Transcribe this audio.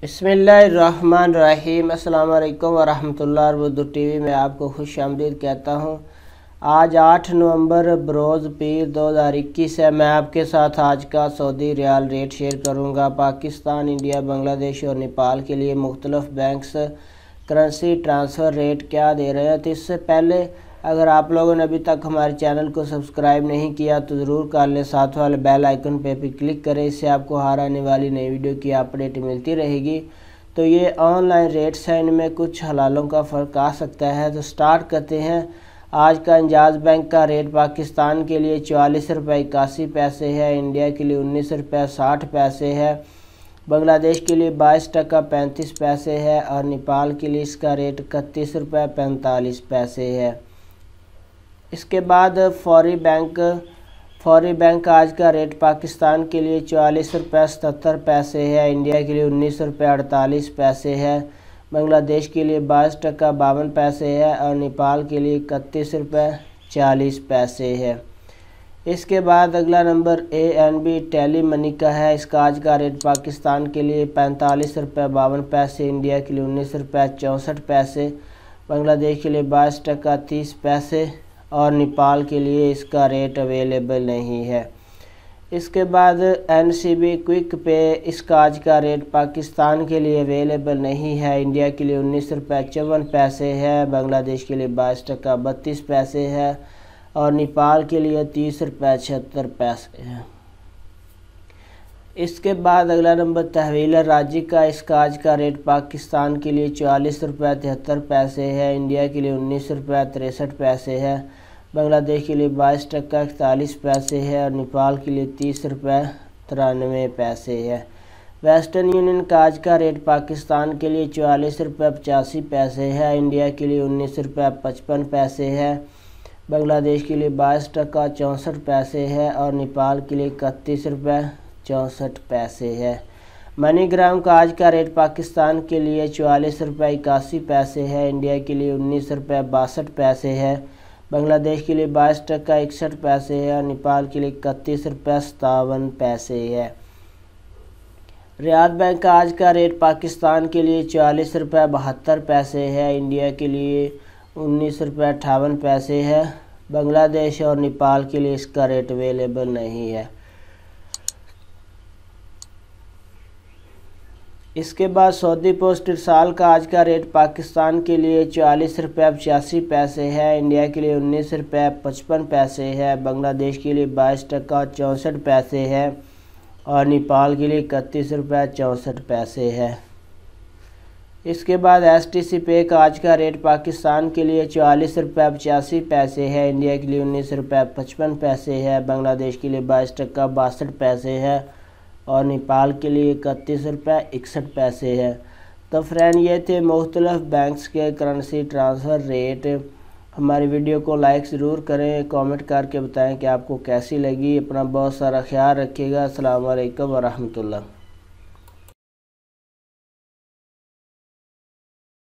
बिस्मिल्लाहिर्रहमानिर्रहीम। अस्सलाम वालेकुम वरहमतुल्लाह। उर्दू टीवी में आपको खुश आमदीद कहता हूँ। आज 8 नवंबर बरोज़ पीर 2021 है। मैं आपके साथ आज का सऊदी रियाल रेट शेयर करूँगा। पाकिस्तान, इंडिया, बांग्लादेश और नेपाल के लिए मुख्तलिफ बैंक्स करेंसी ट्रांसफ़र रेट क्या दे रहे हैं। तो इससे पहले अगर आप लोगों ने अभी तक हमारे चैनल को सब्सक्राइब नहीं किया तो ज़रूर कर लें, साथ वाले बेल आइकन पे भी क्लिक करें। इससे आपको हर आने वाली नई वीडियो की अपडेट मिलती रहेगी। तो ये ऑनलाइन रेट्स हैं, इनमें कुछ हलालों का फ़र्क आ सकता है। तो स्टार्ट करते हैं। आज का इंजाज़ बैंक का रेट पाकिस्तान के लिए 44 रुपये 81 पैसे है, इंडिया के लिए 19 रुपये 60 पैसे है, बांग्लादेश के लिए 22 टका 35 पैसे है और नेपाल के लिए इसका रेट 31 रुपये 45 पैसे है। इसके बाद फौरी बैंक आज का रेट पाकिस्तान के लिए 44 रुपये 77 पैसे है, इंडिया के लिए 19 रुपये 48 पैसे है, बांग्लादेश के लिए 22 टका 52 पैसे है और नेपाल के लिए 31 रुपये 40 पैसे है। इसके बाद अगला नंबर ANB टेली मनी का है। इसका आज का रेट पाकिस्तान के लिए 45 रुपये 52 पैसे, इंडिया के लिए 19 रुपये 64 पैसे, बांग्लादेश के लिए 22 टका 30 पैसे और नेपाल के लिए इसका रेट अवेलेबल नहीं है। इसके बाद NCB क्विक पे, इसका आज का रेट पाकिस्तान के लिए अवेलेबल नहीं है, इंडिया के लिए 19 रुपये 54 पैसे है, बांग्लादेश के लिए 22 टका 32 पैसे है और नेपाल के लिए 30 रुपये 76 पैसे है। इसके बाद अगला नंबर तहवील राजी का। इसका आज का रेट पाकिस्तान के लिए 44 रुपये 73 पैसे है, इंडिया के लिए 19 रुपये 63 पैसे है, बांग्लादेश के लिए 22 टका 41 पैसे है और नेपाल के लिए 30 रुपये 93 पैसे है। वेस्टर्न यूनियन का आज का रेट पाकिस्तान के लिए 44 रुपये 85 पैसे है, इंडिया के लिए 19 रुपये 55 पैसे है, बांग्लादेश के लिए 22 टका 64 पैसे है और नेपाल के लिए 31 रुपये 64 पैसे है। मनीग्राम का आज का रेट पाकिस्तान के लिए 44 रुपये 81 पैसे है, इंडिया के लिए 19 रुपये 62 पैसे है, बांग्लादेश के लिए 22 टका 61 पैसे है और नेपाल के लिए 31 रुपये 57 पैसे है। रियाद बैंक का आज का रेट पाकिस्तान के लिए 44 रुपये 72 पैसे है, इंडिया के लिए 19 रुपये 58 पैसे है, बांग्लादेश और नेपाल के लिए इसका रेट अवेलेबल नहीं है। इसके बाद सऊदी पोस्ट इरसाल का आज का रेट पाकिस्तान के लिए 44 रुपये 85 पैसे है, इंडिया के लिए 19 रुपये 55 पैसे है, बांग्लादेश के लिए 22 टका 64 पैसे है और नेपाल के लिए 31 रुपये 64 पैसे है। इसके बाद STC पे का आज का रेट पाकिस्तान के लिए 44 रुपये 85 पैसे है, इंडिया के लिए 19 रुपये 55 पैसे है, बांग्लादेश के लिए 22 टका 62 पैसे है और नेपाल के लिए 31 रुपये 61 पैसे है। तो फ्रेंड, ये थे मुख्तलिफ बैंक्स के करेंसी ट्रांसफ़र रेट। हमारी वीडियो को लाइक ज़रूर करें, कमेंट करके बताएं कि आपको कैसी लगी। अपना बहुत सारा ख्याल रखिएगा। अस्सलाम वालेकुम वरहमतुल्लाह।